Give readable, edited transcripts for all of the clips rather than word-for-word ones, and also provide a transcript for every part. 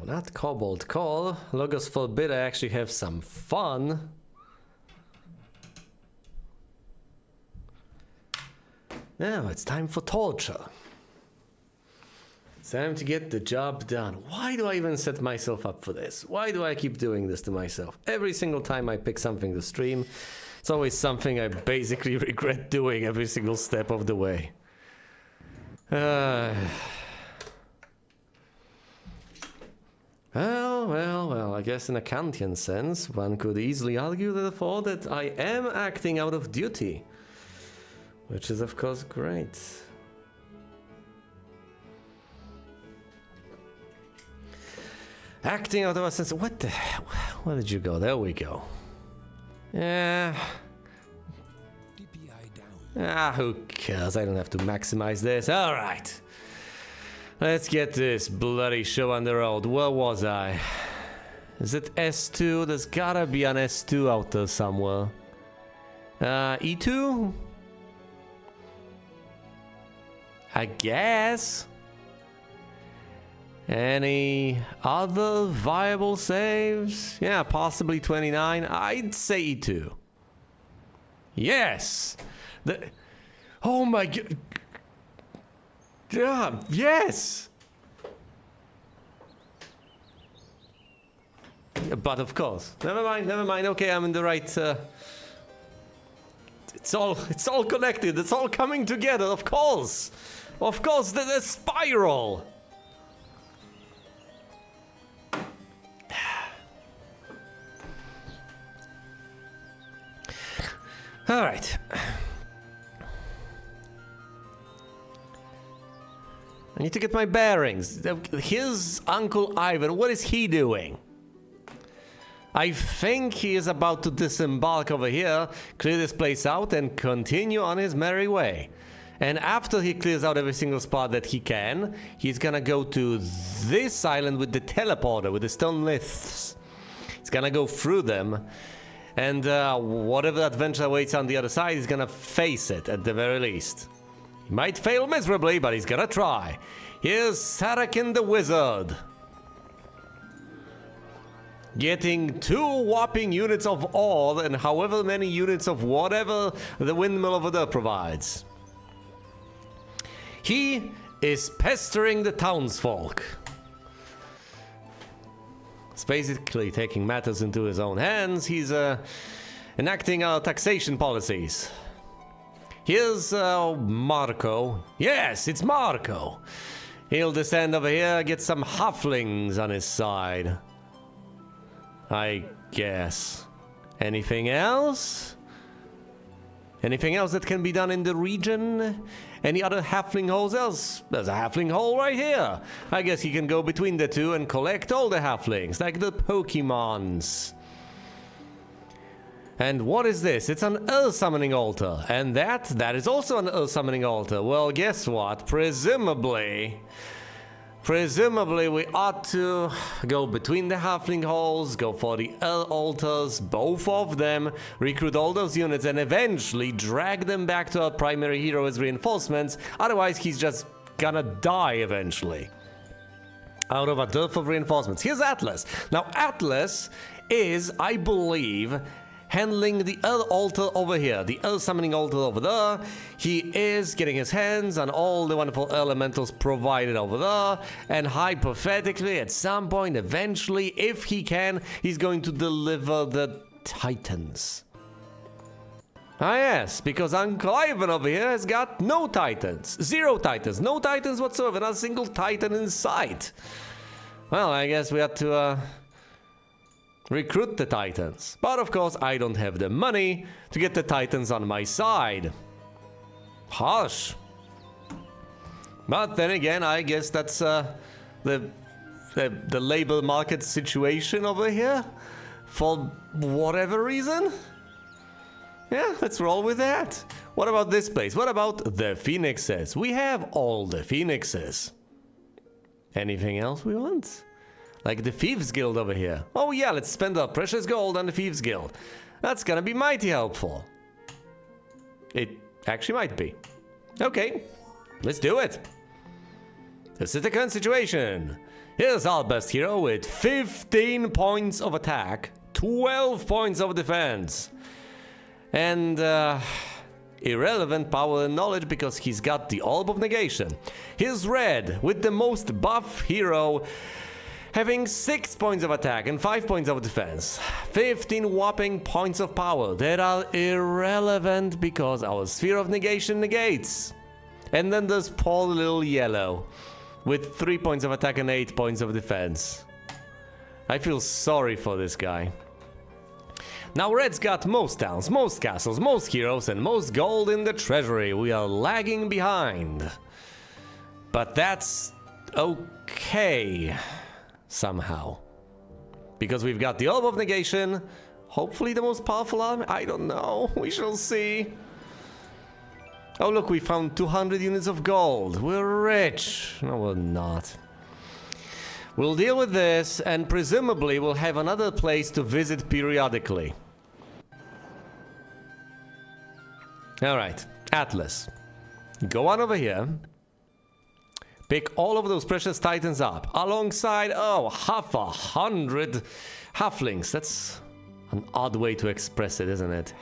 not Cobalt Coal. Logos forbid I actually have some fun. Now it's time for torture. It's time to get the job done. Why do I even set myself up for this? Why do I keep doing this to myself? Every single time I pick something to stream, it's always something I basically regret doing every single step of the way. Well, I guess in a Kantian sense, one could easily argue therefore that I am acting out of duty. Which is of course great. Acting out of a sense, what the hell? Where did you go? There we go. Yeah. DPI down. Ah, who cares? I don't have to maximize this. Alright. Let's get this bloody show on the road. Where was I? Is it S2? There's gotta be an S2 out there somewhere. E2? I guess. Any other viable saves? Yeah, possibly 29. I'd say E2. Yes! Oh my god. Yeah, yes! But of course. Never mind. Okay, I'm in the right... It's all connected. It's all coming together, of course! Of course, the spiral! Alright. I need to get my bearings. Here's Uncle Ivan. What is he doing? I think he is about to disembark over here, clear this place out, and continue on his merry way. And after he clears out every single spot that he can, he's gonna go to this island with the teleporter, with the stone lifts. He's gonna go through them. And whatever adventure awaits on the other side, he's gonna face it at the very least. He might fail miserably, but he's gonna try. Here's Sarakin the Wizard. Getting 2 whopping units of ore and however many units of whatever the windmill over there provides. He is pestering the townsfolk. He's basically taking matters into his own hands. He's enacting our taxation policies. Here's Marco. Yes, it's Marco. He'll descend over here, get some halflings on his side. I guess. Anything else? Anything else that can be done in the region? Any other halfling holes else? There's a halfling hole right here. I guess he can go between the two and collect all the halflings, like the Pokemons. And what is this? It's an Earth Summoning Altar. And that is also an Earth Summoning Altar. Well, guess what? Presumably we ought to go between the halfling holes, go for the Earth Altars, both of them, recruit all those units, and eventually drag them back to our primary hero as reinforcements. Otherwise, he's just gonna die eventually. Out of a dearth of reinforcements. Here's Atlas. Now, Atlas is, I believe, handling the Earth Altar over here, the Earth Summoning Altar over there. He is getting his hands on all the wonderful elementals provided over there, and hypothetically, at some point, eventually, if he can, he's going to deliver the Titans. Ah yes, because Uncle Ivan over here has got no Titans. 0 Titans, no Titans whatsoever, not a single Titan in sight. Well, I guess we have to, recruit the Titans. But of course, I don't have the money to get the Titans on my side. Harsh. But then again, I guess that's the labor market situation over here. For whatever reason. Yeah, let's roll with that. What about this place? What about the Phoenixes? We have all the Phoenixes. Anything else we want? Like the Thieves Guild over here. Oh yeah, let's spend our precious gold on the Thieves Guild. That's gonna be mighty helpful. It actually might be. Okay, let's do it. This is the current situation. Here's our best hero with 15 points of attack, 12 points of defense, and irrelevant power and knowledge because he's got the Orb of Negation. Here's Red with the most buff hero, having 6 points of attack and 5 points of defense. 15 whopping points of power that are irrelevant because our Sphere of Negation negates. And then there's poor little Yellow with 3 points of attack and 8 points of defense. I feel sorry for this guy. Now Red's got most towns, most castles, most heroes, and most gold in the treasury. We are lagging behind. But that's okay, somehow. Because we've got the Orb of Negation, hopefully the most powerful army, I don't know, we shall see. Oh look, we found 200 units of gold, we're rich. No, we're not. We'll deal with this, and presumably we'll have another place to visit periodically. Alright, Atlas. Go on over here. Pick all of those precious titans up, alongside, 500 halflings. That's an odd way to express it, isn't it?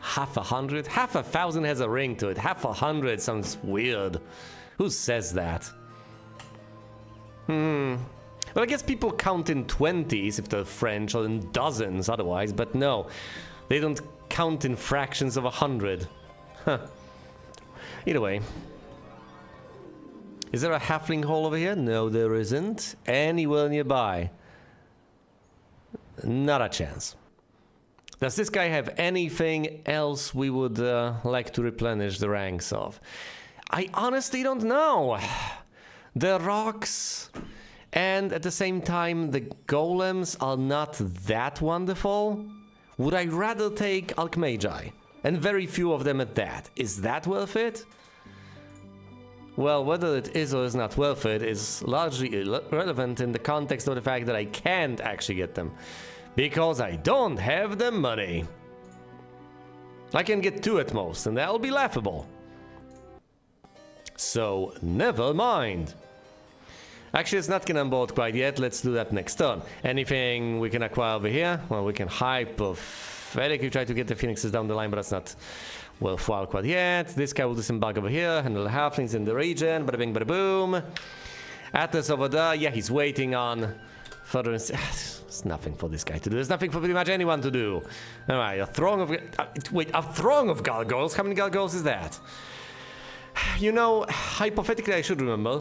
500? 5,000 has a ring to it. 500 sounds weird. Who says that? Well, I guess people count in 20s if they're French, or in dozens otherwise, but no. They don't count in fractions of 100. Huh. Either way. Is there a halfling hall over here? No, there isn't. Anywhere nearby? Not a chance. Does this guy have anything else we would like to replenish the ranks of? I honestly don't know. The rocks and at the same time the golems are not that wonderful. Would I rather take Alchmagi? And very few of them at that. Is that worth it? Well, whether it is or is not worth it is largely irrelevant in the context of the fact that I can't actually get them. Because I don't have the money. I can get 2 at most, and that'll be laughable. So, never mind. Actually, it's not gonna onboard quite yet. Let's do that next turn. Anything we can acquire over here? Well, we can hypothetically try to get the phoenixes down the line, but that's not worthwhile quite yet. This guy will disembark over here, handle the halflings in the region. Bada bing, bada boom. Atlas over there. Yeah, he's waiting on further. There's nothing for this guy to do. There's nothing for pretty much anyone to do. All right, a throng of a throng of gargoyles. How many gargoyles is that? You know, hypothetically, I should remember.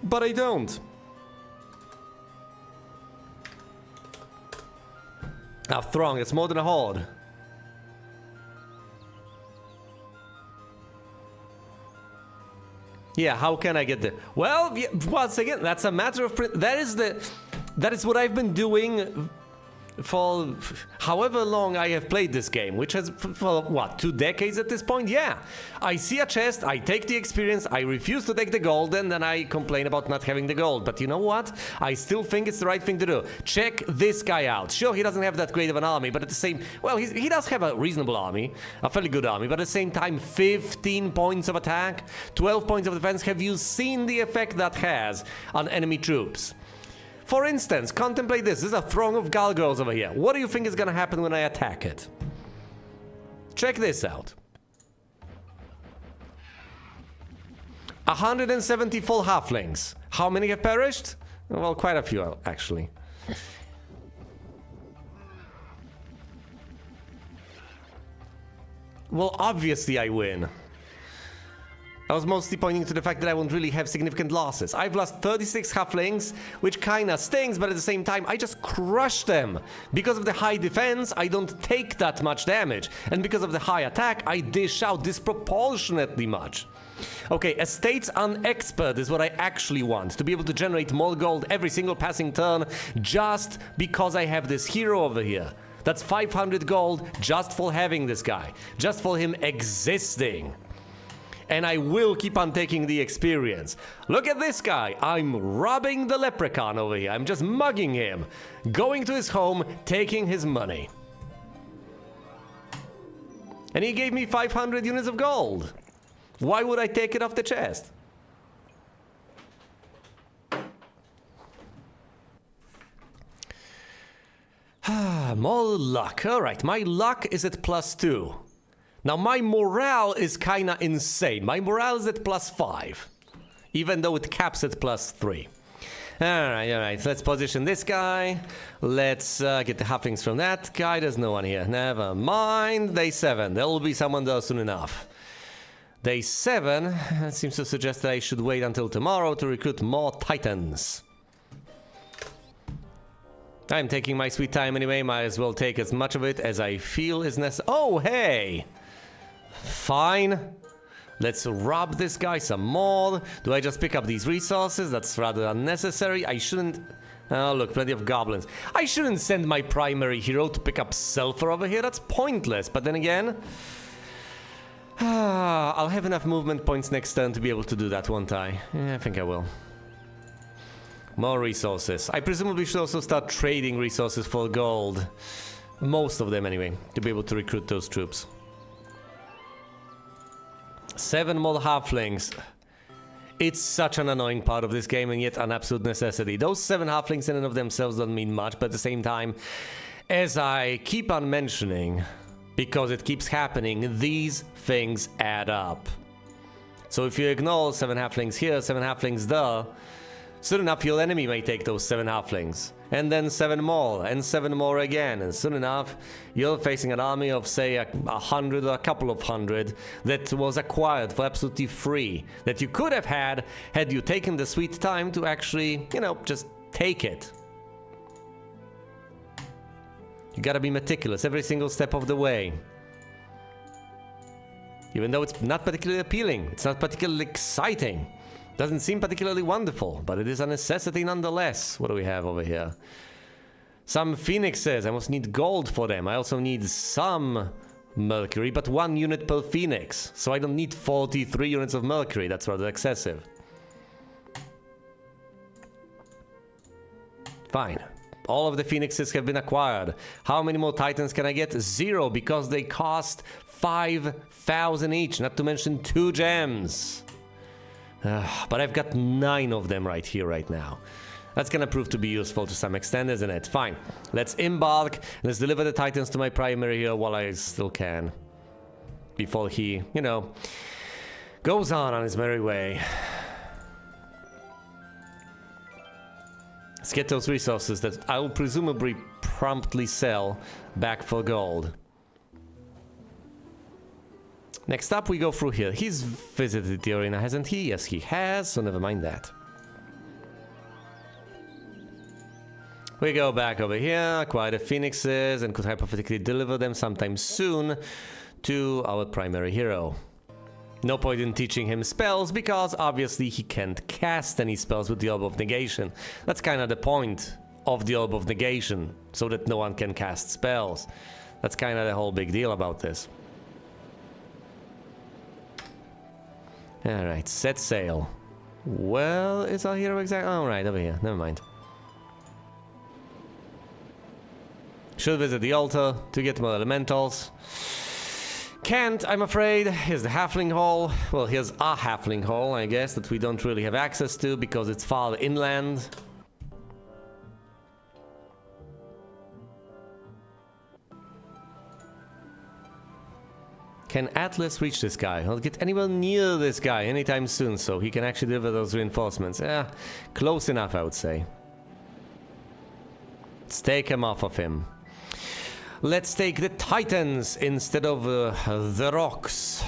But I don't. A throng, it's more than a horde. Yeah, how can I get there? Well, yeah, once again, that's a matter of... That is what I've been doing for however long I have played this game, which has, for what, 2 decades at this point? Yeah. I see a chest, I take the experience, I refuse to take the gold, and then I complain about not having the gold. But you know what? I still think it's the right thing to do. Check this guy out. Sure, he doesn't have that great of an army, but at the same... Well, he does have a reasonable army, a fairly good army, but at the same time, 15 points of attack, 12 points of defense. Have you seen the effect that has on enemy troops? For instance, contemplate this. There's a throng of gargoyles over here. What do you think is gonna happen when I attack it? Check this out. 170 full halflings. How many have perished? Well, quite a few, actually. Well, obviously I win. I was mostly pointing to the fact that I won't really have significant losses. I've lost 36 halflings, which kinda stings, but at the same time, I just crush them. Because of the high defense, I don't take that much damage. And because of the high attack, I dish out disproportionately much. Okay, Estates Unexpert is what I actually want. To be able to generate more gold every single passing turn, just because I have this hero over here. That's 500 gold just for having this guy. Just for him existing. And I will keep on taking the experience. Look at this guy. I'm robbing the leprechaun over here. I'm just mugging him. Going to his home, taking his money. And he gave me 500 units of gold. Why would I take it off the chest? More luck. Alright, my luck is at +2. Now my morale is kinda insane. My morale is at +5. Even though it caps at +3. Alright, let's position this guy. Let's get the halflings from that guy. There's no one here. Never mind. Day 7. There will be someone there soon enough. Day 7 seems to suggest that I should wait until tomorrow to recruit more titans. I'm taking my sweet time anyway, might as well take as much of it as I feel is necessary. Oh, hey! Fine. Let's rob this guy some more. Do I just pick up these resources? That's rather unnecessary. I shouldn't... Oh, look, plenty of goblins. I shouldn't send my primary hero to pick up sulfur over here. That's pointless. But then again... I'll have enough movement points next turn to be able to do that, won't I? Yeah, I think I will. More resources. I presumably should also start trading resources for gold. Most of them anyway, to be able to recruit those troops. 7 more halflings. It's such an annoying part of this game and yet an absolute necessity. Those 7 halflings in and of themselves don't mean much, but at the same time, as I keep on mentioning, because it keeps happening, these things add up. So if you ignore 7 halflings here, 7 halflings there, soon enough your enemy may take those 7 halflings. And then 7 more, and 7 more again. And soon enough, you're facing an army of, say, 100 or a couple of hundred that was acquired for absolutely free. That you could have had you taken the sweet time to actually, you know, just take it. You gotta be meticulous every single step of the way. Even though it's not particularly appealing, it's not particularly exciting. Doesn't seem particularly wonderful, but it is a necessity nonetheless. What do we have over here? Some phoenixes. I must need gold for them. I also need some mercury, but 1 unit per phoenix. So I don't need 43 units of mercury. That's rather excessive. Fine. All of the phoenixes have been acquired. How many more titans can I get? 0, because they cost 5,000 each, not to mention 2 gems. But I've got 9 of them right here, right now. That's gonna prove to be useful to some extent, isn't it? Fine. Let's embark. Let's deliver the titans to my primary here while I still can. Before he, you know, goes on his merry way. Let's get those resources that I will presumably promptly sell back for gold. Next up, we go through here. He's visited the arena, hasn't he? Yes, he has, so never mind that. We go back over here, acquire the phoenixes, and could hypothetically deliver them sometime soon to our primary hero. No point in teaching him spells, because obviously he can't cast any spells with the Orb of Negation. That's kind of the point of the Orb of Negation, so that no one can cast spells. That's kind of the whole big deal about this. Alright, set sail. Well, is our hero exactly? Oh, right, over here. Never mind. Should visit the altar to get more elementals. Can't, I'm afraid. Here's the halfling hall. Well, here's a halfling hall, I guess, that we don't really have access to because it's far inland. Can Atlas reach this guy? I'll get anywhere near this guy anytime soon, so he can actually deliver those reinforcements. Yeah, close enough, I would say. Let's take him off of him. Let's take the Titans instead of the rocks.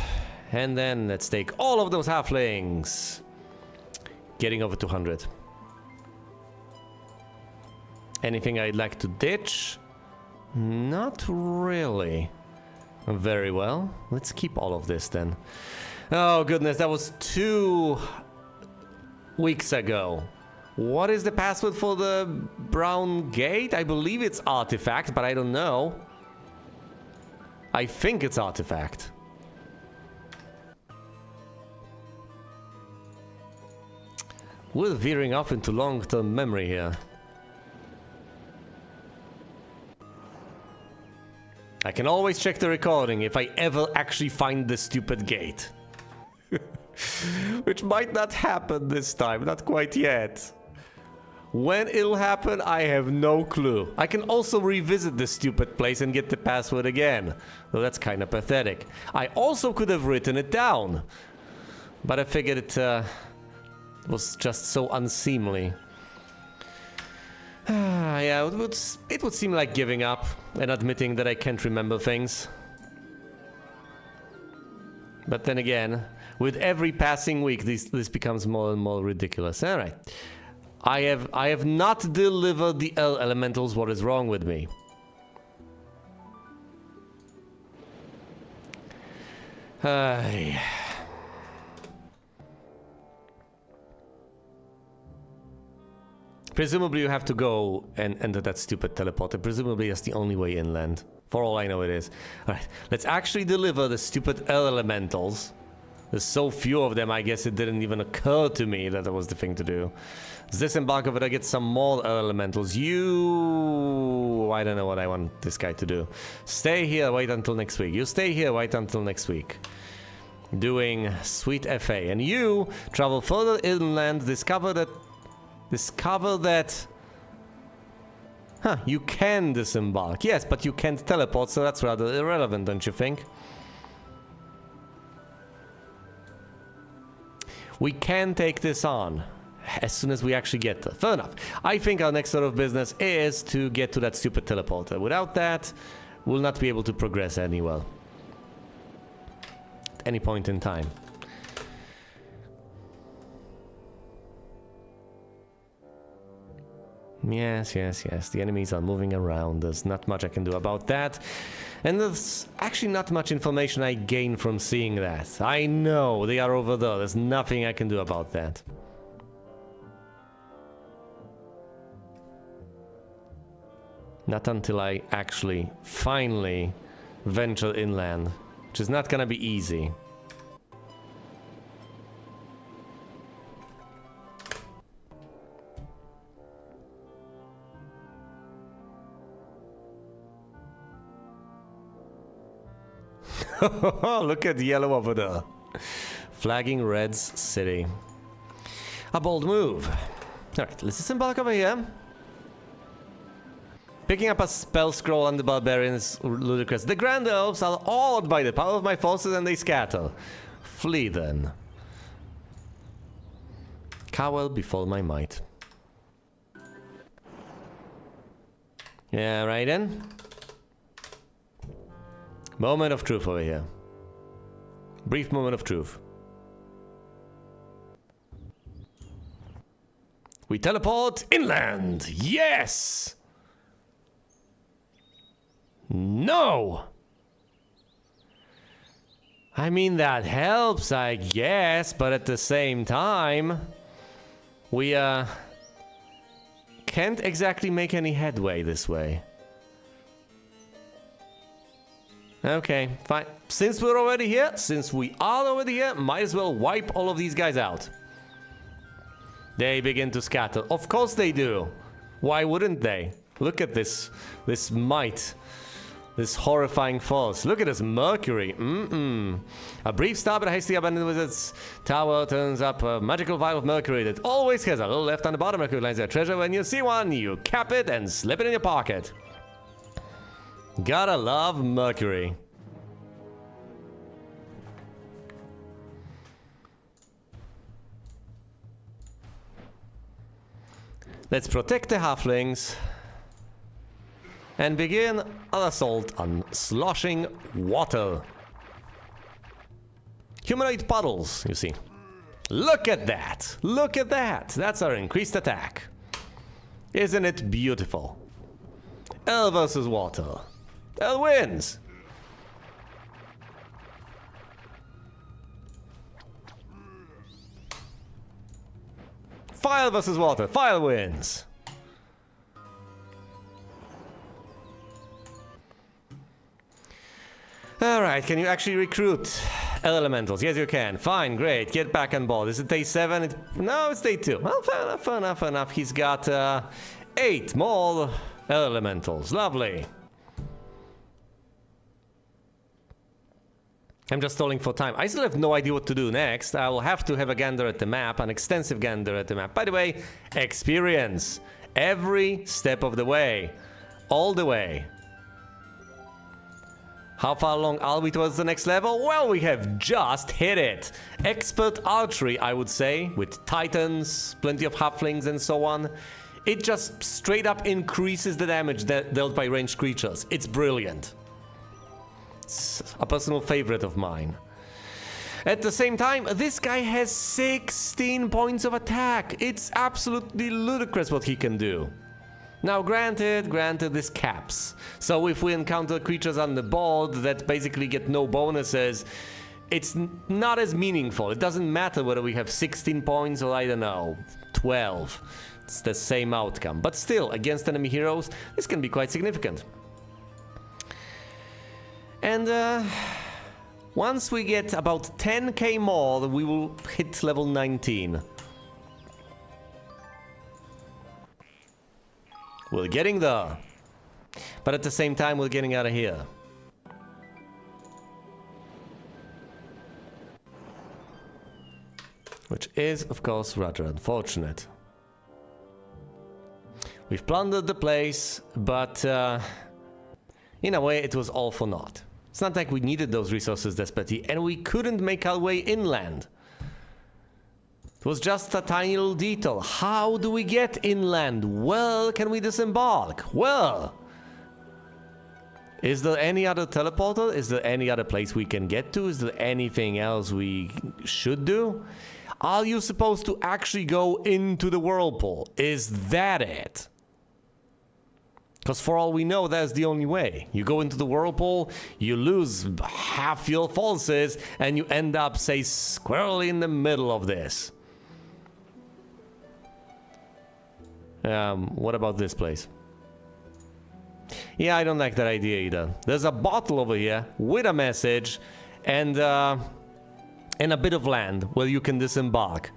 And then let's take all of those halflings. Getting over 200. Anything I'd like to ditch? Not really. Very well. Let's keep all of this then. Oh goodness, that was 2 weeks ago. What is the password for the brown gate? I believe it's artifact, but I don't know. I think it's artifact. We're veering off into long-term memory here. I can always check the recording if I ever actually find the stupid gate. Which might not happen this time, not quite yet. When it'll happen, I have no clue. I can also revisit this stupid place and get the password again. Though that's kind of pathetic. I also could have written it down. But I figured it was just so unseemly. Yeah, it would seem like giving up and admitting that I can't remember things. But then again, with every passing week, this becomes more and more ridiculous. All right. I have not delivered the L elementals. What is wrong with me? Presumably you have to go and enter that stupid teleporter. Presumably that's the only way inland. For all I know it is. Alright, let's actually deliver the stupid L elementals. There's so few of them, I guess it didn't even occur to me that was the thing to do. Let's disembark over there, get some more elementals. I don't know what I want this guy to do. Stay here, wait until next week. You stay here, wait until next week. Doing sweet FA. And you travel further inland, discover that... Huh, you can disembark. Yes, but you can't teleport, so that's rather irrelevant, don't you think? We can take this on as soon as we actually get there. Fair enough. I think our next order of business is to get to that stupid teleporter. Without that, we'll not be able to progress anywhere. At any point in time. Yes. The enemies are moving around. There's not much I can do about that. And there's actually not much information I gain from seeing that. I know they are over there. There's nothing I can do about that. Not until I actually, finally, venture inland. Which is not gonna be easy. Look at the yellow over there. Flagging Red's city. A bold move. Alright, let's disembark over here. Picking up a spell scroll on the barbarians ludicrous. The Grand Elves are awed by the power of my forces and they scatter. Flee then. Cowl before my might. Yeah, right then. Moment of truth over here. Brief moment of truth. We teleport inland! Yes! No! I mean, that helps, I guess, but at the same time, we, can't exactly make any headway this way. Okay, fine. Since we are already here, might as well wipe all of these guys out. They begin to scatter. Of course they do. Why wouldn't they? Look at this might. This horrifying force. Look at this Mercury. A brief stop at a hasty abandoned wizard's tower turns up a magical vial of Mercury that always has a little left on the bottom. Mercury lines their treasure. When you see one, you cap it and slip it in your pocket. Gotta love Mercury. Let's protect the halflings and begin an assault on sloshing water. Humanoid puddles, you see. Look at that! Look at that! That's our increased attack. Isn't it beautiful? L versus water. L wins! Fire versus water. Fire wins! Alright, can you actually recruit elementals? Yes, you can. Fine, great. Get back on board. Is it day 7? No, it's day 2. Well, fair enough. He's got 8 more elementals. Lovely. I'm just stalling for time. I still have no idea what to do next. I will have to have a gander at the map, an extensive gander at the map. By the way, experience. Every step of the way. All the way. How far along are we towards the next level? Well, we have just hit it. Expert archery, I would say, with titans, plenty of halflings and so on. It just straight up increases the damage dealt by ranged creatures. It's brilliant. It's a personal favorite of mine. At the same time, this guy has 16 points of attack. It's absolutely ludicrous what he can do. Now, granted, this caps. So if we encounter creatures on the board that basically get no bonuses, it's not as meaningful. It doesn't matter whether we have 16 points or, I don't know, 12. It's the same outcome. But still, against enemy heroes, this can be quite significant. And once we get about 10k more, we will hit level 19. We're getting there. But at the same time, we're getting out of here. Which is, of course, rather unfortunate. We've plundered the place, but in a way, it was all for naught. It's not like we needed those resources desperately, and we couldn't make our way inland. It was just a tiny little detail. How do we get inland? Well, can we disembark? Well, is there any other teleporter? Is there any other place we can get to? Is there anything else we should do? Are you supposed to actually go into the whirlpool? Is that it? Because for all we know, that's the only way. You go into the whirlpool, you lose half your forces, and you end up, say, squarely in the middle of this. What about this place? Yeah, I don't like that idea either. There's a bottle over here with a message and a bit of land where you can disembark.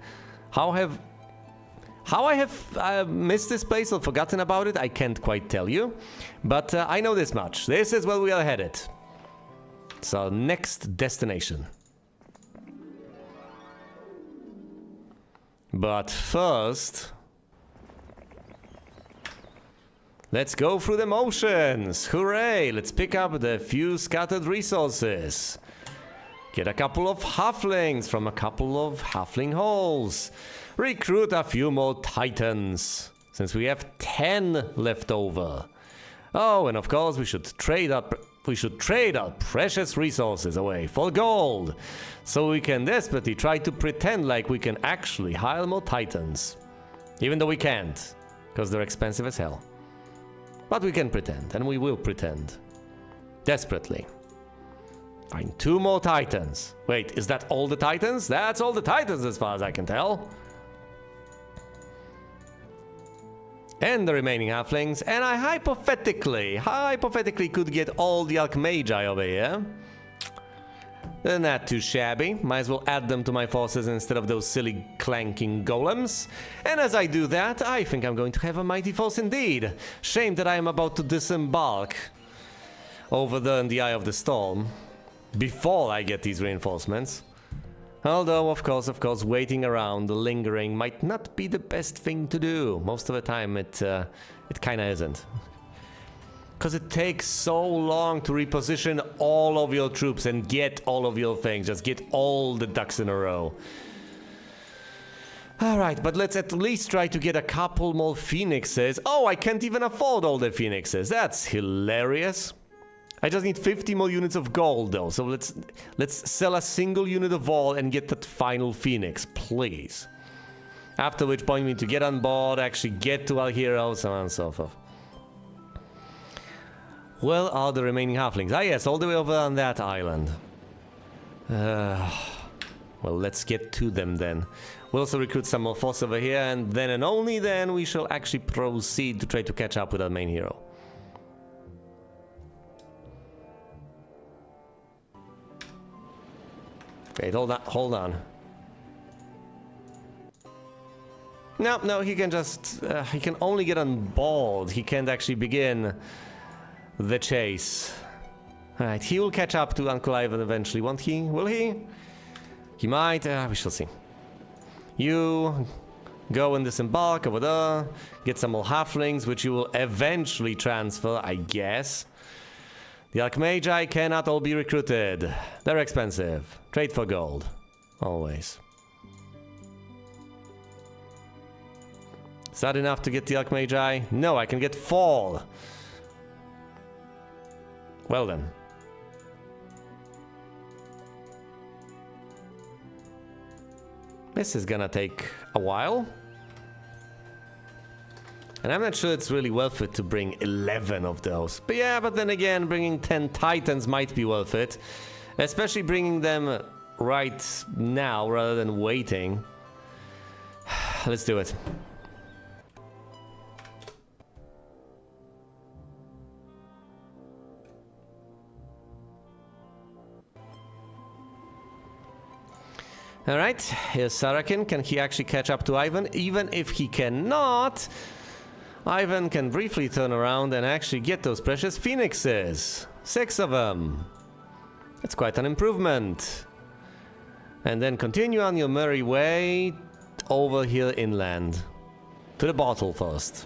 How I have missed this place or forgotten about it, I can't quite tell you. But I know this much. This is where we are headed. It's our next destination. But first, let's go through the motions. Hooray! Let's pick up the few scattered resources. Get a couple of halflings from a couple of halfling holes. Recruit a few more titans, since we have 10 left over. Oh, and of course we should trade our precious resources away for gold, so we can desperately try to pretend like we can actually hire more titans. Even though we can't, because they're expensive as hell. But we can pretend, and we will pretend. Desperately. Find 2 more titans. Wait, is that all the titans? That's all the titans as far as I can tell. And the remaining halflings, and I hypothetically could get all the Archmagi over here. They're not too shabby. Might as well add them to my forces instead of those silly clanking golems. And as I do that, I think I'm going to have a mighty force indeed. Shame that I am about to disembark over there in the Eye of the Storm before I get these reinforcements. Although, of course, waiting around, lingering, might not be the best thing to do. Most of the time, it kinda isn't. Because it takes so long to reposition all of your troops and get all of your things. Just get all the ducks in a row. Alright, but let's at least try to get a couple more phoenixes. Oh, I can't even afford all the phoenixes. That's hilarious. I just need 50 more units of gold, though. So let's sell a single unit of all and get that final phoenix, please. After which point we need to get on board, actually get to our heroes, so on and so forth. Where are the remaining halflings? Ah, yes, all the way over on that island. Well, let's get to them then. We'll also recruit some more force over here, and then and only then we shall actually proceed to try to catch up with our main hero. Wait, hold on. No, he can just, he can only get on board. He can't actually begin the chase. Alright, he will catch up to Uncle Ivan eventually, won't he? Will he? He might, we shall see. You go and disembark over there, get some more halflings, which you will eventually transfer, I guess. The Archmagi cannot all be recruited. They're expensive. Trade for gold. Always. Is that enough to get the Archmagi? No, I can get 4. Well then. This is gonna take a while. And I'm not sure it's really worth it to bring 11 of those. But yeah, but then again, bringing 10 Titans might be worth it. Especially bringing them right now rather than waiting. Let's do it. Alright, here's Sarakin. Can he actually catch up to Ivan? Even if he cannot, Ivan can briefly turn around and actually get those precious phoenixes. 6 of them. It's quite an improvement. And then continue on your merry way over here inland. To the bottle first.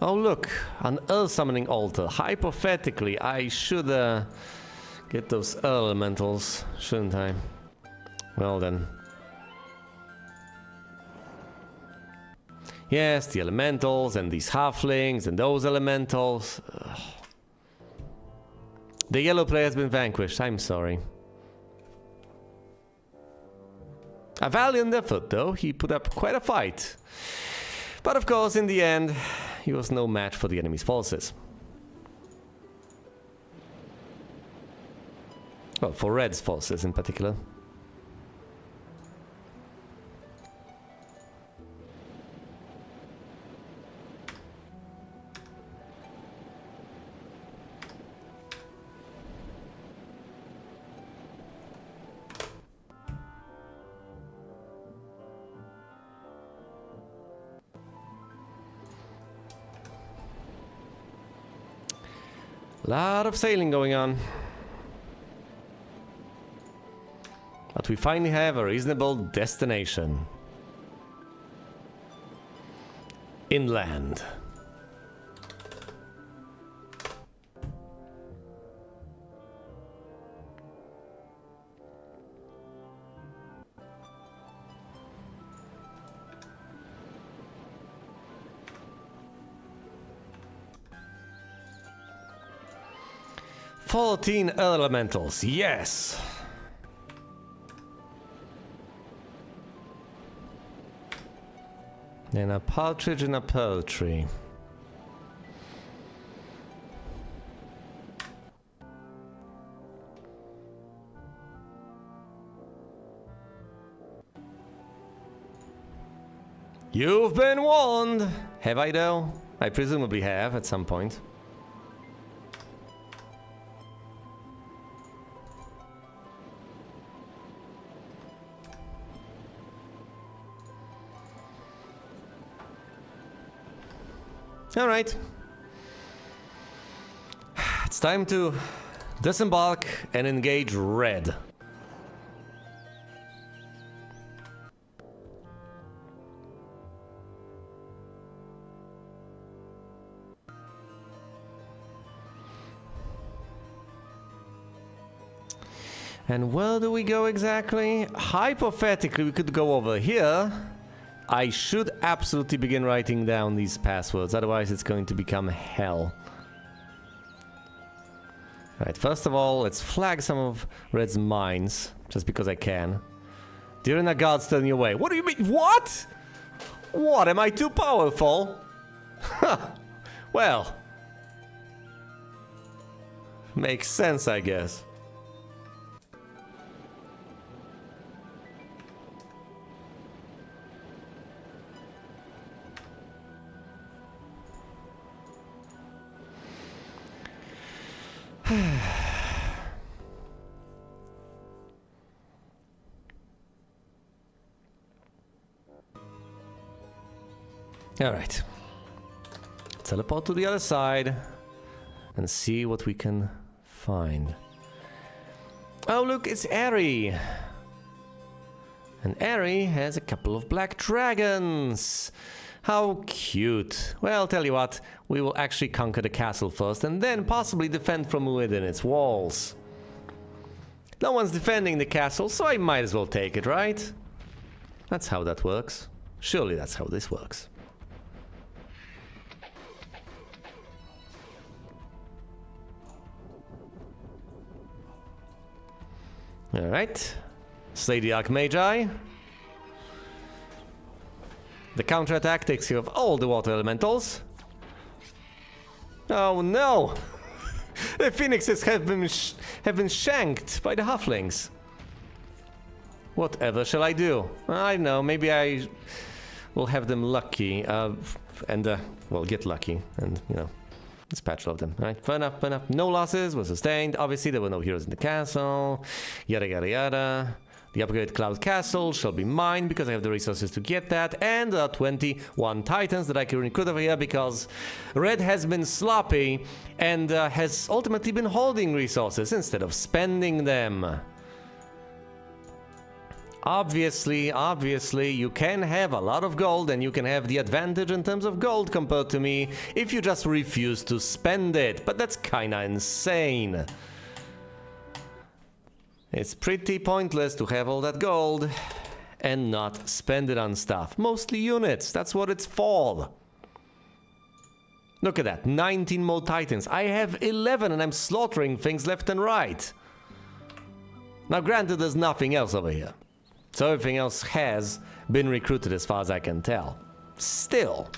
Oh look, an earth summoning altar. Hypothetically, I should get those elementals, shouldn't I? Well then. Yes, the elementals and these halflings and those elementals. Ugh. The yellow player has been vanquished, I'm sorry. A valiant effort though, he put up quite a fight. But of course, in the end, he was no match for the enemy's forces. Well, for Red's forces in particular. Lot of sailing going on. But we finally have a reasonable destination. Inland. "14 elementals, yes! And a partridge in a pearl tree. You've been warned! Have I though? I presumably have at some point. All right. It's time to disembark and engage Red. And where do we go exactly? Hypothetically, we could go over here. I should absolutely begin writing down these passwords, otherwise it's going to become hell. Alright, first of all, let's flag some of Red's mines, just because I can. Dirina guard's turning your way. What do you mean? What? What, am I too powerful? Well. Makes sense, I guess. All right. Teleport to the other side. and see what we can find. Oh, look, it's Eri. And Eri has a couple of black dragons. How cute. Well, tell you what, we will actually conquer the castle first and then possibly defend from within its walls. No one's defending the castle, so I might as well take it, right? That's how that works. Surely that's how this works. Alright. Slay the Archmagi. The counterattack takes care of all the water elementals. Oh no! The phoenixes have been shanked by the halflings. Whatever shall I do? I don't know, maybe I will have them lucky, well, get lucky, and, you know, dispatch of them. Alright, fair enough, fair enough. No losses were sustained. Obviously, there were no heroes in the castle. Yada yada yada. The upgraded Cloud Castle shall be mine because I have the resources to get that, and there are 21 Titans that I can recruit over here because Red has been sloppy and has ultimately been holding resources instead of spending them. Obviously, you can have a lot of gold and you can have the advantage in terms of gold compared to me if you just refuse to spend it, but that's kinda insane. It's pretty pointless to have all that gold and not spend it on stuff. Mostly units, that's what it's for. Look at that, 19 more Titans. I have 11 and I'm slaughtering things left and right. Now granted, there's nothing else over here. So everything else has been recruited as far as I can tell. Still.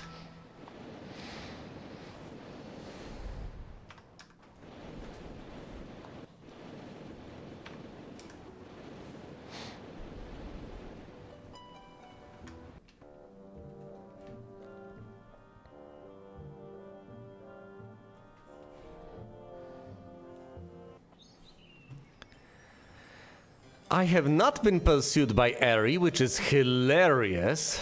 I have not been pursued by Eri, which is hilarious.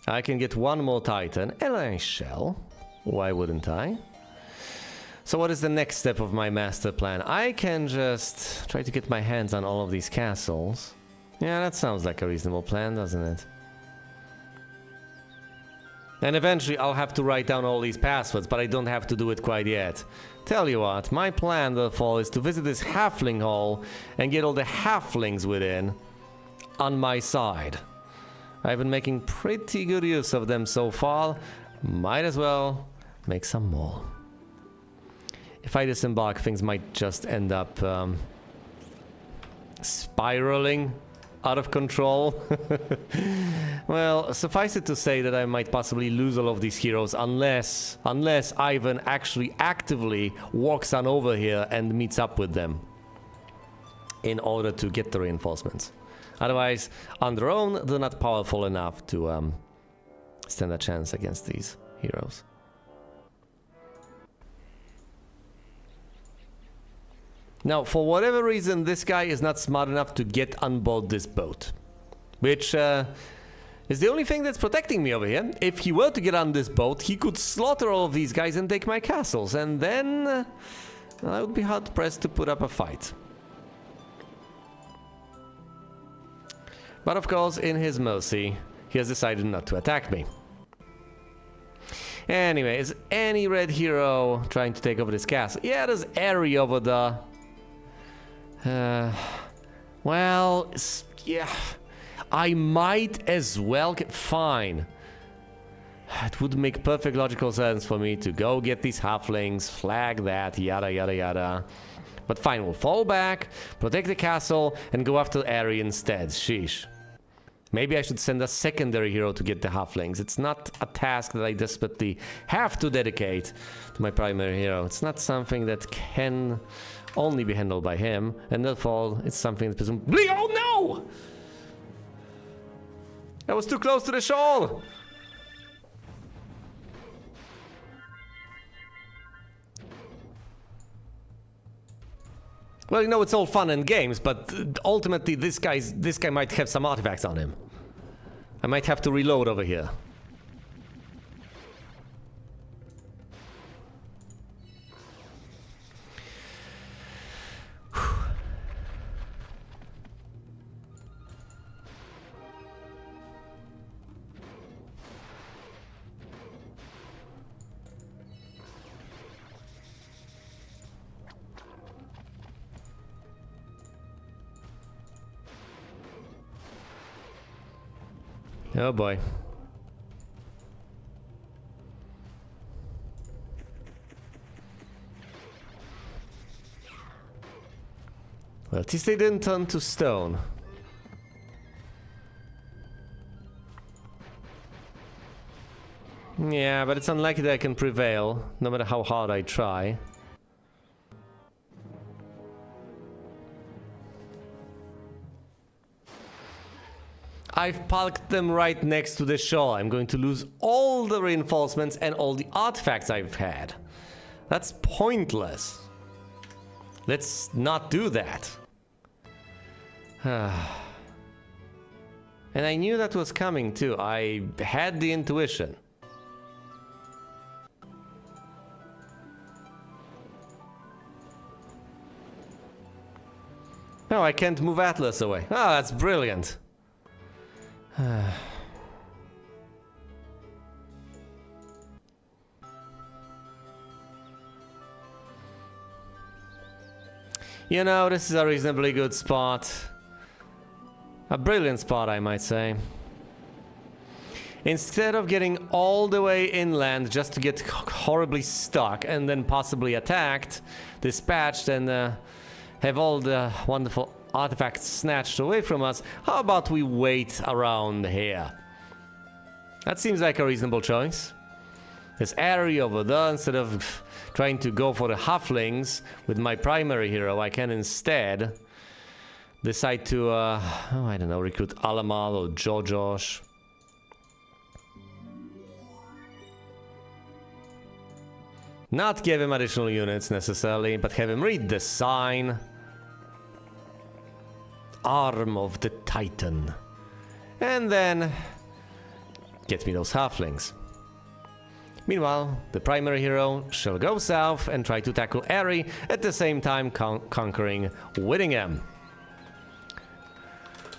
I can get one more Titan, and I shall. Why wouldn't I? So what is the next step of my master plan? I can just try to get my hands on all of these castles. Yeah, that sounds like a reasonable plan, doesn't it? And eventually I'll have to write down all these passwords, but I don't have to do it quite yet. Tell you what, my plan therefore is to visit this halfling hall and get all the halflings within on my side. I've been making pretty good use of them so far. Might as well make some more. If I disembark, things might just end up spiraling out of control. Well, suffice it to say that I might possibly lose all of these heroes unless Ivan actually actively walks on over here and meets up with them in order to get the reinforcements. Otherwise, on their own, they're not powerful enough to stand a chance against these heroes. Now, for whatever reason, this guy is not smart enough to get on board this boat. Which is the only thing that's protecting me over here. If he were to get on this boat, he could slaughter all of these guys and take my castles. And then I would be hard-pressed to put up a fight. But of course, in his mercy, he has decided not to attack me. Anyway, is any red hero trying to take over this castle? Yeah, there's Eri over there. Well, yeah, I might as well get... Fine. It would make perfect logical sense for me to go get these halflings, flag that, yada yada yada. But fine, we'll fall back, protect the castle, and go after Eri instead. Sheesh. Maybe I should send a secondary hero to get the halflings. It's not a task that I desperately have to dedicate to my primary hero. It's not something that can only be handled by him, and therefore it's something that presumably... Oh no! I was too close to the shoal! Well, you know, it's all fun and games, but ultimately this guy might have some artifacts on him. I might have to reload over here. Oh boy. Well, at least they didn't turn to stone. Yeah, but it's unlikely that I can prevail, no matter how hard I try. I've parked them right next to the shore. I'm going to lose all the reinforcements and all the artifacts I've had. That's pointless. Let's not do that. And I knew that was coming too. I had the intuition. No, I can't move Atlas away. Ah, that's brilliant. You know, this is a reasonably good spot. A brilliant spot, I might say. Instead of getting all the way inland just to get horribly stuck and then possibly attacked, dispatched, and have all the wonderful artifacts snatched away from us, how about we wait around here? That seems like a reasonable choice. There's Aerie over there. Instead of trying to go for the halflings with my primary hero, I can instead decide to, I don't know, recruit Alamal or Jojosh. Not give him additional units necessarily, but have him read the sign. Arm of the Titan. And then get me those halflings. Meanwhile, the primary hero shall go south and try to tackle Aerie, at the same time conquering Whittingham.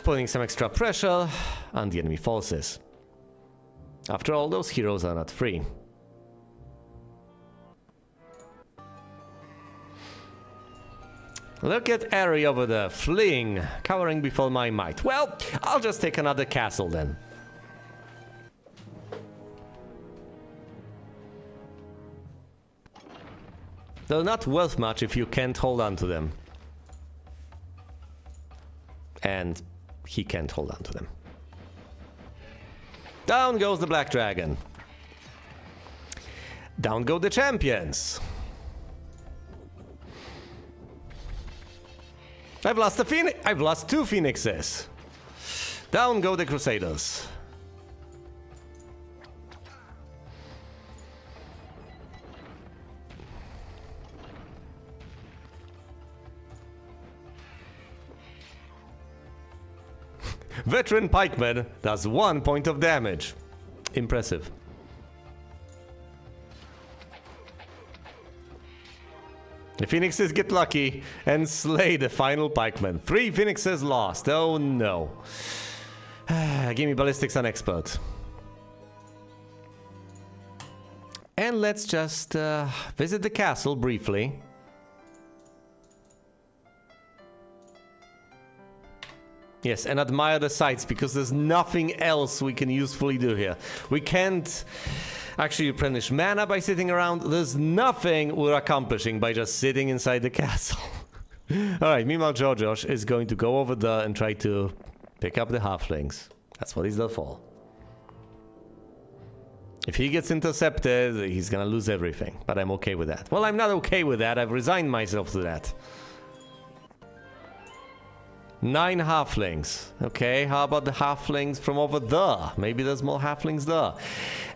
Putting some extra pressure on the enemy forces. After all, those heroes are not free. Look at Aerie over there, fleeing, cowering before my might. Well, I'll just take another castle then. They're not worth much if you can't hold on to them. And he can't hold on to them. Down goes the Black Dragon. Down go the champions. I've lost two phoenixes. Down go the Crusaders. Veteran pikeman does 1 point of damage. Impressive. The phoenixes get lucky and slay the final pikeman. 3 phoenixes lost. Oh no. Give me ballistics on expert. And let's just visit the castle briefly. Yes, and admire the sights, because there's nothing else we can usefully do here. We can't actually replenish mana by sitting around. There's nothing we're accomplishing by just sitting inside the castle. Alright, meanwhile Jojosh is going to go over there and try to pick up the halflings. That's what he's there for. If he gets intercepted, he's gonna lose everything. But I'm okay with that. Well, I'm not okay with that. I've resigned myself to that. 9 halflings. Okay, how about the halflings from over there? Maybe there's more halflings there.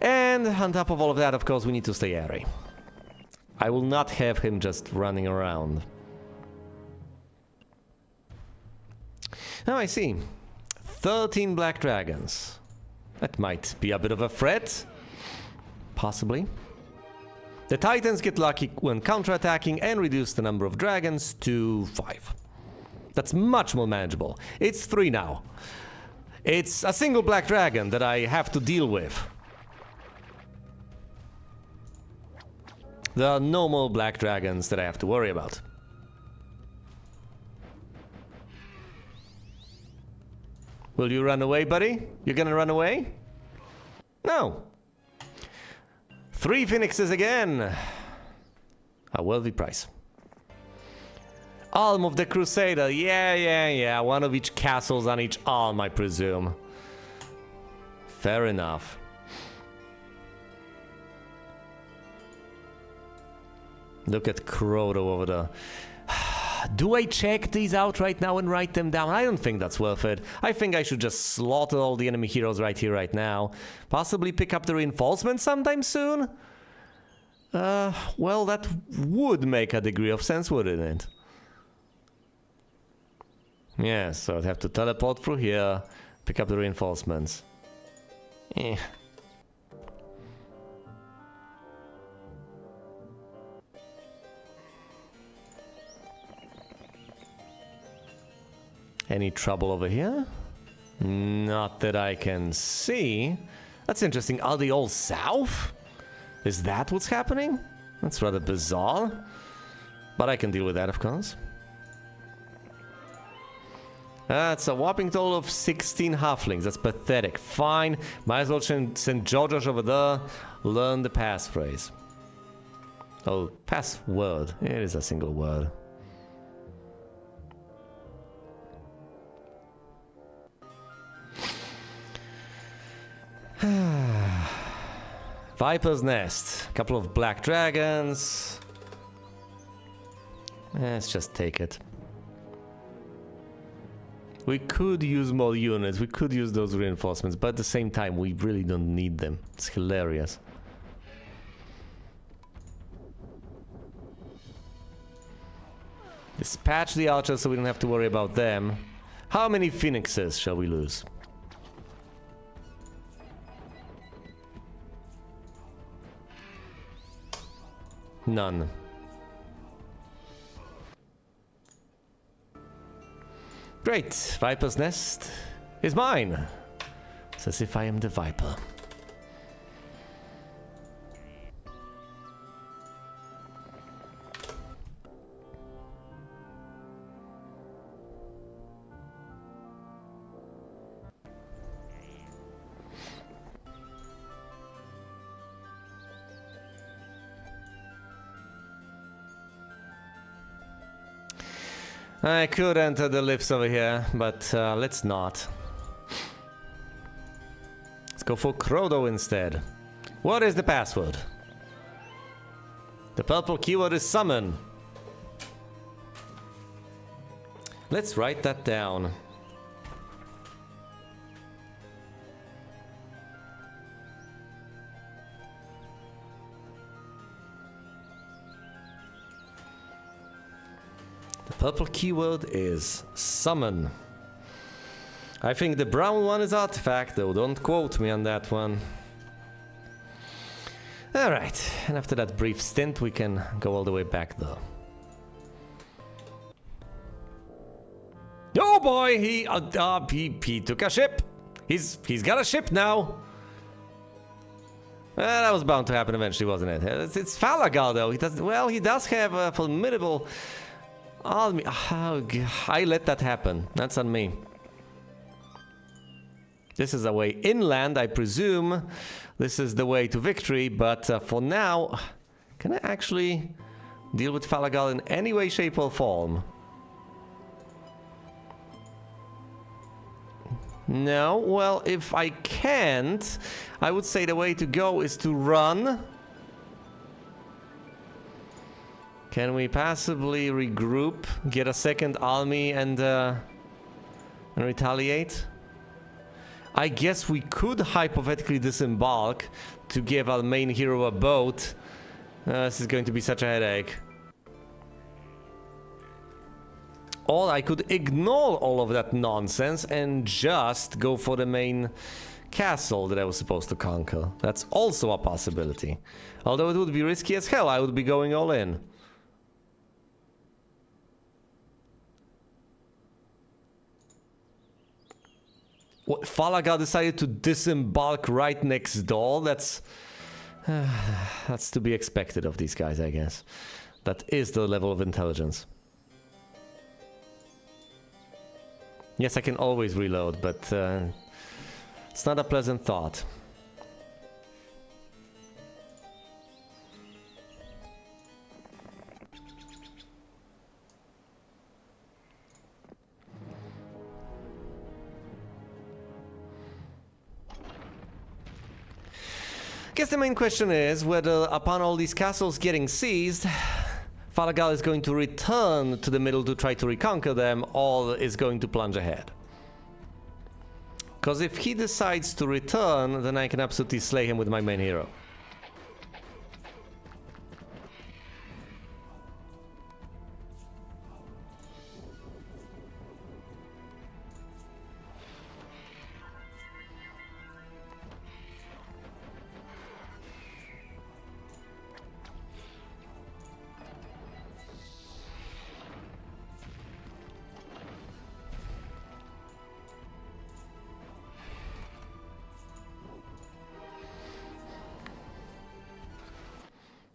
And on top of all of that, of course, we need to stay Aerie. I will not have him just running around. Oh, I see. 13 black dragons. That might be a bit of a threat. Possibly. The Titans get lucky when counterattacking and reduce the number of dragons to 5. That's much more manageable. It's 3 now. It's a single black dragon that I have to deal with. There are no more black dragons that I have to worry about. Will you run away, buddy? You're gonna run away? No. 3 phoenixes again. A worthy price. Alm of the Crusader. Yeah. One of each castles on each alm, I presume. Fair enough. Look at Crota over there. Do I check these out right now and write them down? I don't think that's worth it. I think I should just slaughter all the enemy heroes right here, right now. Possibly pick up the reinforcements sometime soon? Well, that would make a degree of sense, wouldn't it? Yeah, so I'd have to teleport through here, pick up the reinforcements. Eh. Any trouble over here? Not that I can see. That's interesting. Are they all south? Is that what's happening? That's rather bizarre. But I can deal with that, of course. That's a whopping total of 16 halflings. That's pathetic. Fine. Might as well send George over there. Learn the passphrase. Oh, password. It is a single word. Viper's Nest. A couple of black dragons. Let's just take it. We could use more units. We could use those reinforcements, but at the same time, we really don't need them. It's hilarious. Dispatch the archers so we don't have to worry about them. How many phoenixes shall we lose? None. Great. Viper's Nest is mine. It's as if I am the Viper. I could enter the lifts over here, but let's not. Let's go for Crota instead. What is the password? The purple keyword is summon. Let's write that down. Purple keyword is summon. I think the brown one is artifact, though don't quote me on that one. Alright, and after that brief stint we can go all the way back though. Oh boy, he took a ship. He's got a ship now. That was bound to happen eventually, wasn't it? It's Falagal though. He does have a formidable army. Oh, I let that happen. That's on me. This is a way inland, I presume. This is the way to victory, but for now, can I actually deal with Falagal in any way, shape, or form? No? Well, if I can't, I would say the way to go is to run. Can we possibly regroup, get a second army, and retaliate? I guess we could hypothetically disembark to give our main hero a boat. This is going to be such a headache. Or I could ignore all of that nonsense and just go for the main castle that I was supposed to conquer. That's also a possibility. Although it would be risky as hell, I would be going all in. What, Falagal decided to disembark right next door? That's to be expected of these guys, I guess. That is the level of intelligence. Yes, I can always reload, but it's not a pleasant thought. Guess the main question is whether, upon all these castles getting seized, Falagal is going to return to the middle to try to reconquer them, or is going to plunge ahead. Because if he decides to return, then I can absolutely slay him with my main hero.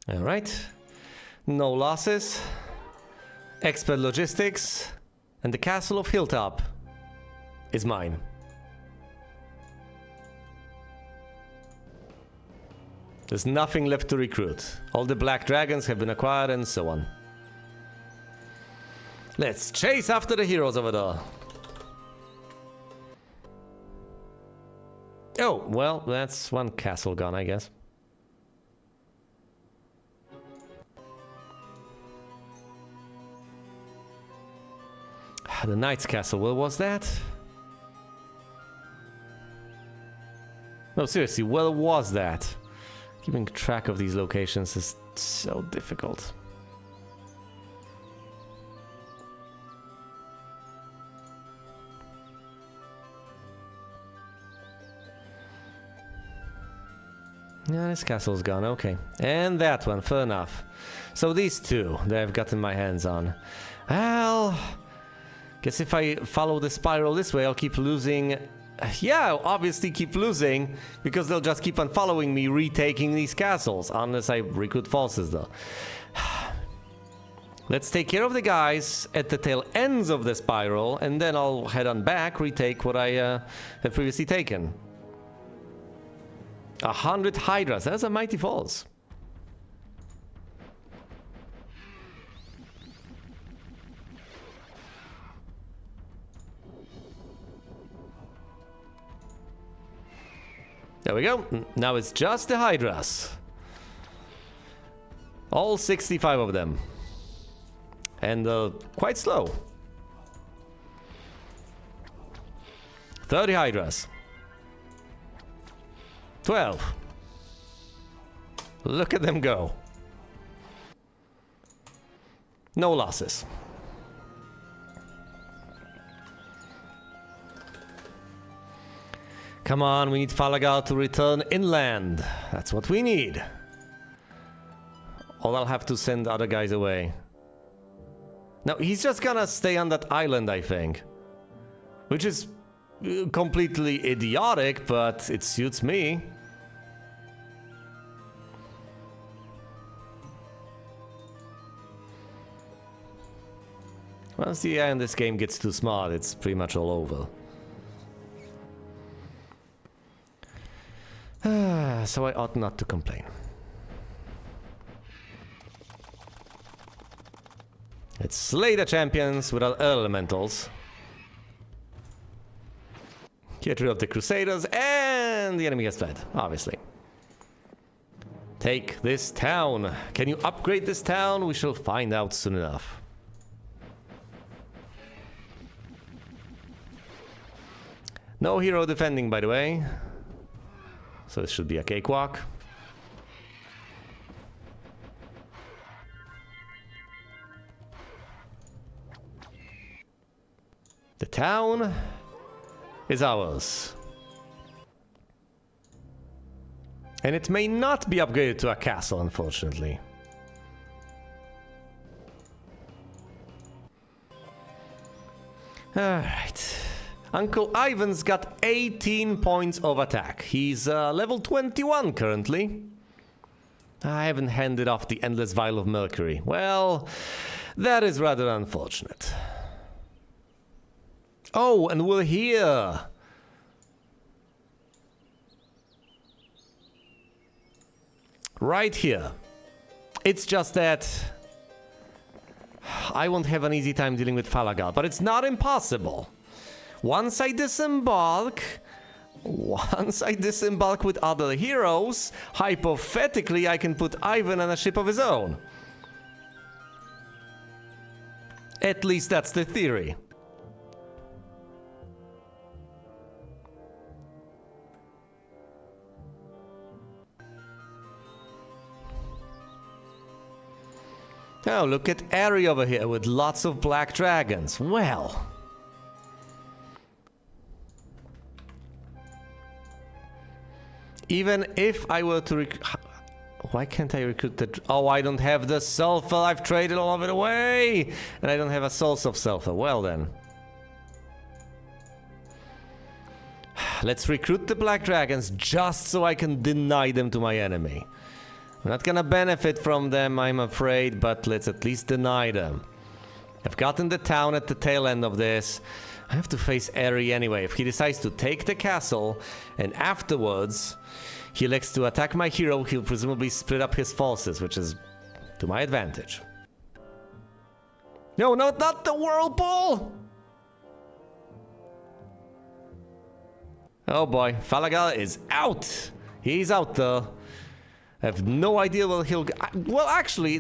Alright, no losses, expert logistics, and the castle of Hilltop is mine. There's nothing left to recruit. All the black dragons have been acquired and so on. Let's chase after the heroes over there. Oh, well, that's one castle gone, I guess. The Knight's Castle, where was that? No, seriously, where was that? Keeping track of these locations is so difficult. Yeah, this castle's gone, okay. And that one, fair enough. So these two that I've gotten my hands on. Well, guess if I follow the spiral this way, I'll keep losing. Yeah, I'll obviously keep losing, because they'll just keep on following me, retaking these castles, unless I recruit forces though. Let's take care of the guys at the tail ends of the spiral, and then I'll head on back, retake what I have previously taken. 100 Hydras, that's a mighty falls. There we go. Now it's just the Hydras. All 65 of them. And quite slow. 30 Hydras. 12. Look at them go. No losses. Come on, we need Falagal to return inland. That's what we need. Or I'll have to send other guys away. Now, he's just gonna stay on that island, I think. Which is completely idiotic, but it suits me. Once the AI in this game gets too smart, it's pretty much all over. So I ought not to complain. Let's slay the champions with our elementals. Get rid of the Crusaders, and the enemy has fled, obviously. Take this town. Can you upgrade this town? We shall find out soon enough. No hero defending, by the way. So this should be a cakewalk. The town is ours. And it may not be upgraded to a castle, unfortunately. Alright. Uncle Ivan's got 18 points of attack. He's level 21 currently. I haven't handed off the Endless Vial of Mercury. Well, that is rather unfortunate. Oh, and we're here. Right here. It's just that I won't have an easy time dealing with Falagal, but it's not impossible. Once I disembark with other heroes, hypothetically I can put Ivan on a ship of his own. At least that's the theory. Oh, look at Ari over here with lots of black dragons. Well. Even if I were to why can't I recruit the... Oh, I don't have the sulfur. I've traded all of it away. And I don't have a source of sulfur. Well then. Let's recruit the black dragons just so I can deny them to my enemy. I'm not gonna benefit from them, I'm afraid, but let's at least deny them. I've gotten the town at the tail end of this. I have to face Eri anyway. If he decides to take the castle, and afterwards he elects to attack my hero, he'll presumably split up his forces, which is to my advantage. No, not the whirlpool! Oh boy, Falagal is out! He's out though. I have no idea where he'll go. Well, actually,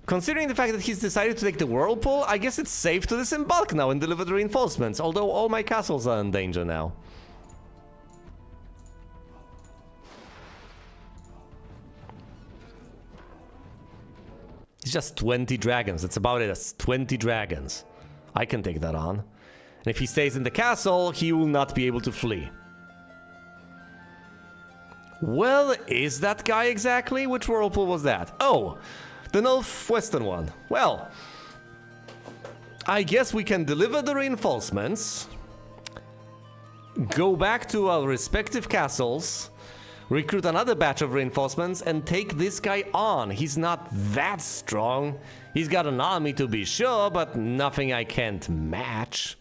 considering the fact that he's decided to take the whirlpool, I guess it's safe to disembark now and deliver the reinforcements, although all my castles are in danger now. It's just 20 dragons, that's about it, that's 20 dragons. I can take that on. And if he stays in the castle, he will not be able to flee. Well, is that guy exactly? Which whirlpool was that? Oh, the northwestern one. Well, I guess we can deliver the reinforcements, go back to our respective castles, recruit another batch of reinforcements, and take this guy on. He's not that strong. He's got an army to be sure, but nothing I can't match.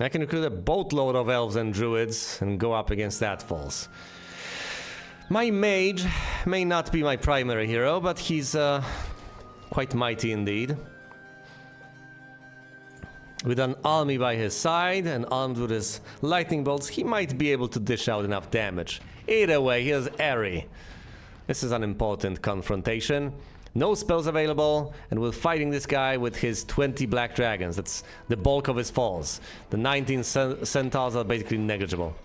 I can recruit a boatload of elves and druids and go up against that force. My mage may not be my primary hero, but he's quite mighty indeed. With an army by his side and armed with his lightning bolts, he might be able to dish out enough damage. Either way, here's Eri. This is an important confrontation. No spells available, and we're fighting this guy with his 20 black dragons. That's the bulk of his falls. The 19 centaurs are basically negligible.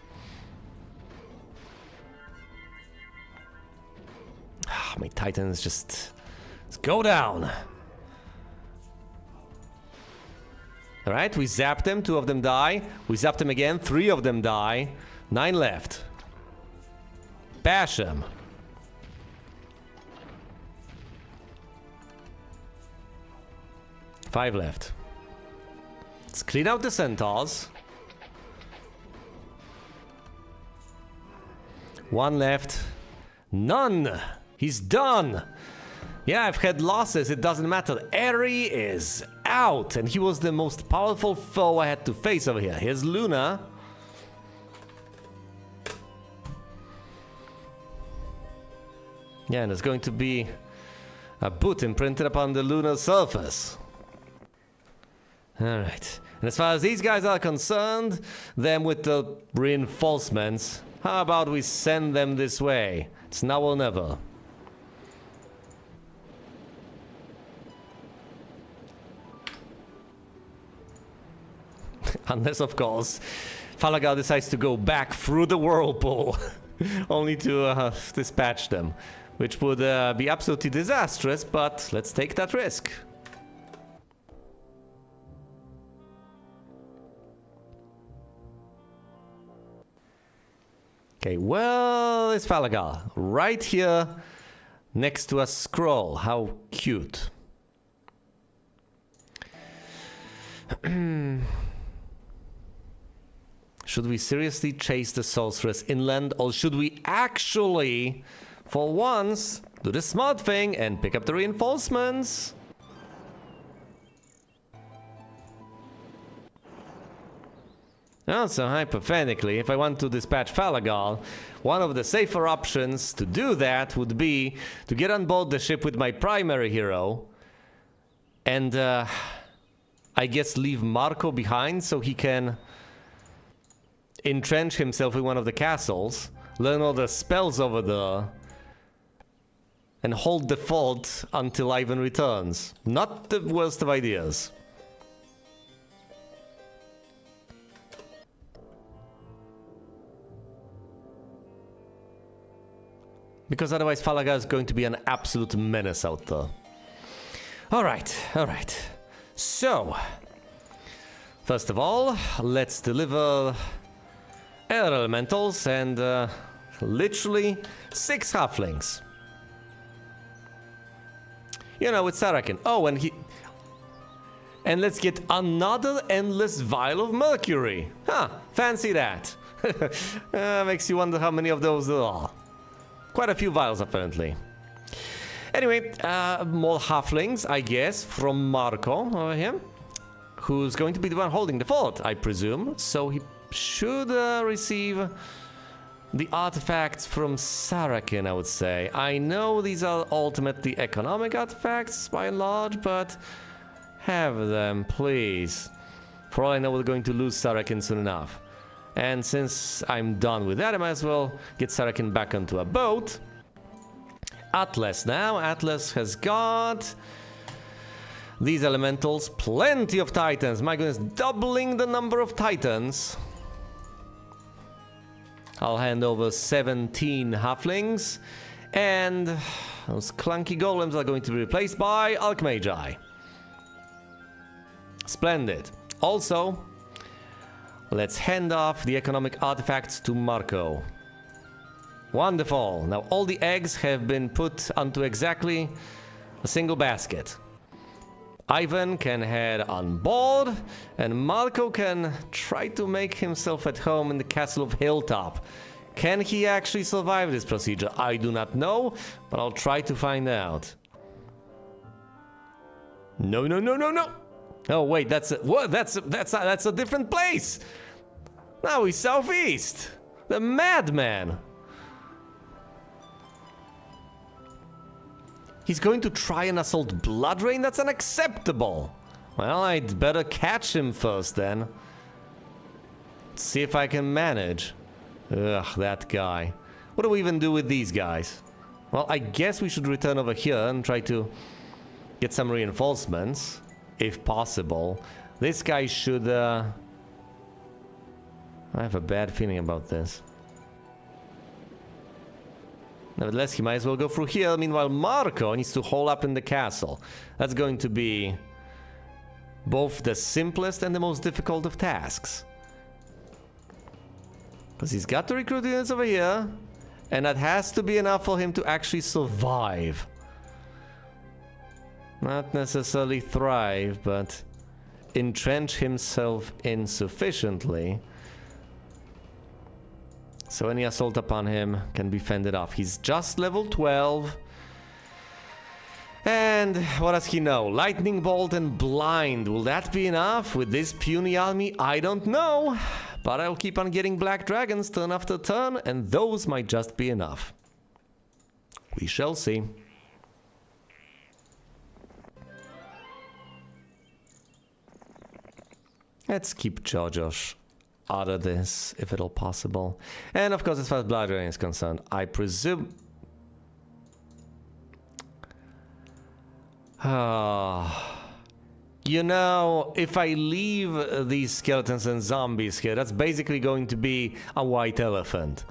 My titans just... let's go down. Alright, we zapped them, 2 of them die. We zapped them again, 3 of them die. 9 left. Bash them. 5 left. Let's clean out the centaurs. 1 left. None! He's done! Yeah, I've had losses, it doesn't matter. Eri is out, and he was the most powerful foe I had to face over here. Here's Luna. Yeah, and there's going to be a boot imprinted upon the lunar surface. Alright, and as far as these guys are concerned, them with the reinforcements, how about we send them this way? It's now or never. Unless, of course, Falagal decides to go back through the whirlpool, only to dispatch them, which would be absolutely disastrous, but let's take that risk. Okay, well, it's Falagal, right here, next to a scroll. How cute. Should we seriously chase the sorceress inland, or should we actually, for once, do the smart thing and pick up the reinforcements? Also, hypothetically, if I want to dispatch Falagal, one of the safer options to do that would be to get on board the ship with my primary hero and, I guess, leave Marco behind so he can entrench himself in one of the castles, learn all the spells over there, and hold the fort until Ivan returns. Not the worst of ideas. Because otherwise Falaga is going to be an absolute menace out there. Alright, alright. So, first of all, let's deliver air elementals and literally 6 halflings. You know, with Sarakin. Oh, and let's get another endless vial of mercury. Huh, fancy that. Makes you wonder how many of those there are. Quite a few vials, apparently. Anyway, more halflings, I guess, from Marco over here, who's going to be the one holding the fort, I presume. So he should receive the artifacts from Sarakin, I would say. I know these are ultimately economic artifacts, by and large, but have them, please. For all I know, we're going to lose Sarakin soon enough. And since I'm done with that, I might as well get Sarakin back onto a boat. Atlas now. Atlas has got these elementals. Plenty of titans. My goodness, doubling the number of titans. I'll hand over 17 halflings. And those clunky golems are going to be replaced by Archmagi. Splendid. Also, let's hand off the economic artifacts to Marco. Wonderful. Now all the eggs have been put onto exactly a single basket. Ivan can head on board, and Marco can try to make himself at home in the castle of Hilltop. Can he actually survive this procedure? I do not know, but I'll try to find out. No, no, no, no, no! Oh wait, that's a different place. Now he's southeast. The madman. He's going to try and assault Bloodrain? That's unacceptable. Well, I'd better catch him first then. See if I can manage. Ugh, that guy. What do we even do with these guys? Well, I guess we should return over here and try to get some reinforcements, if possible. This guy should, I have a bad feeling about this. Nevertheless, he might as well go through here. Meanwhile, Marco needs to hole up in the castle. That's going to be both the simplest and the most difficult of tasks. Because he's got to recruit units over here, and that has to be enough for him to actually survive. Not necessarily thrive, but entrench himself in sufficiently so any assault upon him can be fended off. He's just level 12. And what does he know? Lightning Bolt and Blind. Will that be enough with this puny army? I don't know. But I'll keep on getting Black Dragons turn after turn, and those might just be enough. We shall see. Let's keep Georgios out of this, if at all possible. And of course, as far as Blood Drain is concerned, I presume... you know, if I leave these skeletons and zombies here, that's basically going to be a white elephant.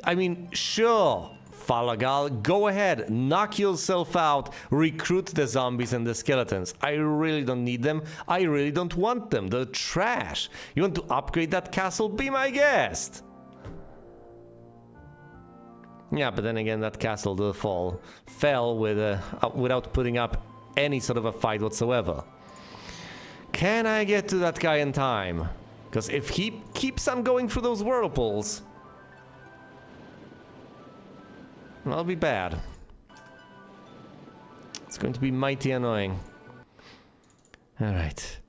I mean, sure, Falagal, go ahead, knock yourself out, recruit the zombies and the skeletons. I really don't need them. I really don't want them. They're trash. You want to upgrade that castle? Be my guest. Yeah, but then again, that castle did fell with without putting up any sort of a fight whatsoever. Can I get to that guy in time? Because if he keeps on going through those whirlpools, that'll be bad. It's going to be mighty annoying. Alright.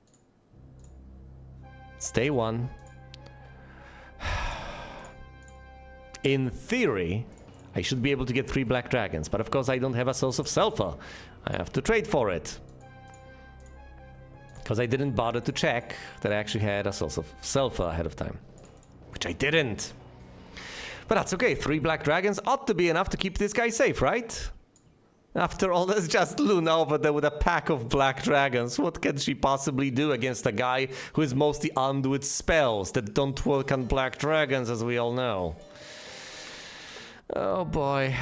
It's day one. In theory, I should be able to get 3 black dragons, but of course I don't have a source of sulfur. I have to trade for it. Because I didn't bother to check that I actually had a source of sulfur ahead of time. Which I didn't. But that's okay, 3 black dragons ought to be enough to keep this guy safe, right? After all, there's just Luna over there with a pack of black dragons. What can she possibly do against a guy who is mostly armed with spells that don't work on black dragons, as we all know? Oh boy.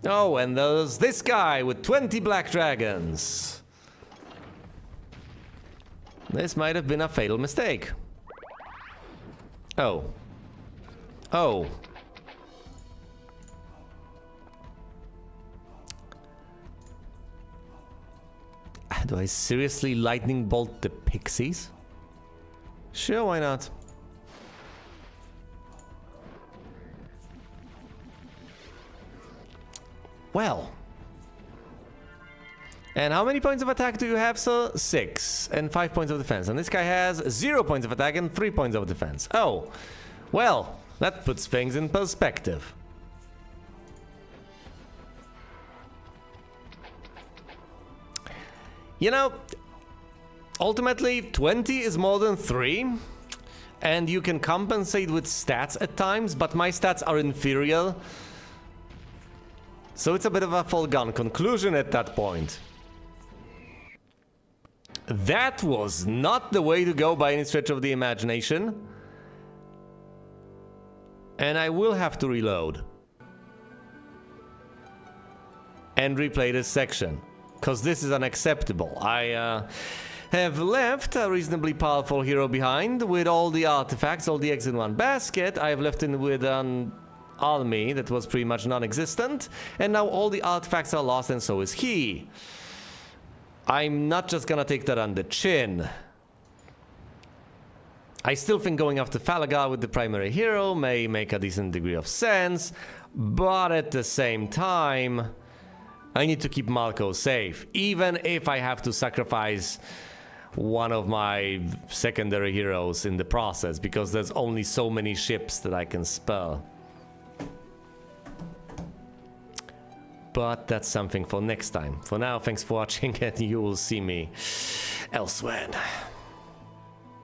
Oh, and there's this guy with 20 black dragons. This might have been a fatal mistake. Oh. Oh. Do I seriously lightning bolt the pixies? Sure, why not? Well. And how many points of attack do you have, sir? 6. And 5 points of defense. And this guy has 0 points of attack and 3 points of defense. Oh. Well, that puts things in perspective. You know, ultimately, 20 is more than 3. And you can compensate with stats at times, but my stats are inferior. So it's a bit of a foregone conclusion at that point. That was not the way to go by any stretch of the imagination. And I will have to reload. And replay this section. Because this is unacceptable. I have left a reasonably powerful hero behind with all the artifacts, all the eggs in one basket. I have left him with an army that was pretty much non-existent. And now all the artifacts are lost and so is he. I'm not just gonna take that on the chin. I still think going after Falagar with the primary hero may make a decent degree of sense. But at the same time, I need to keep Marco safe, even if I have to sacrifice one of my secondary heroes in the process, because there's only so many ships that I can spare. But that's something for next time. For now, thanks for watching, and you will see me elsewhere.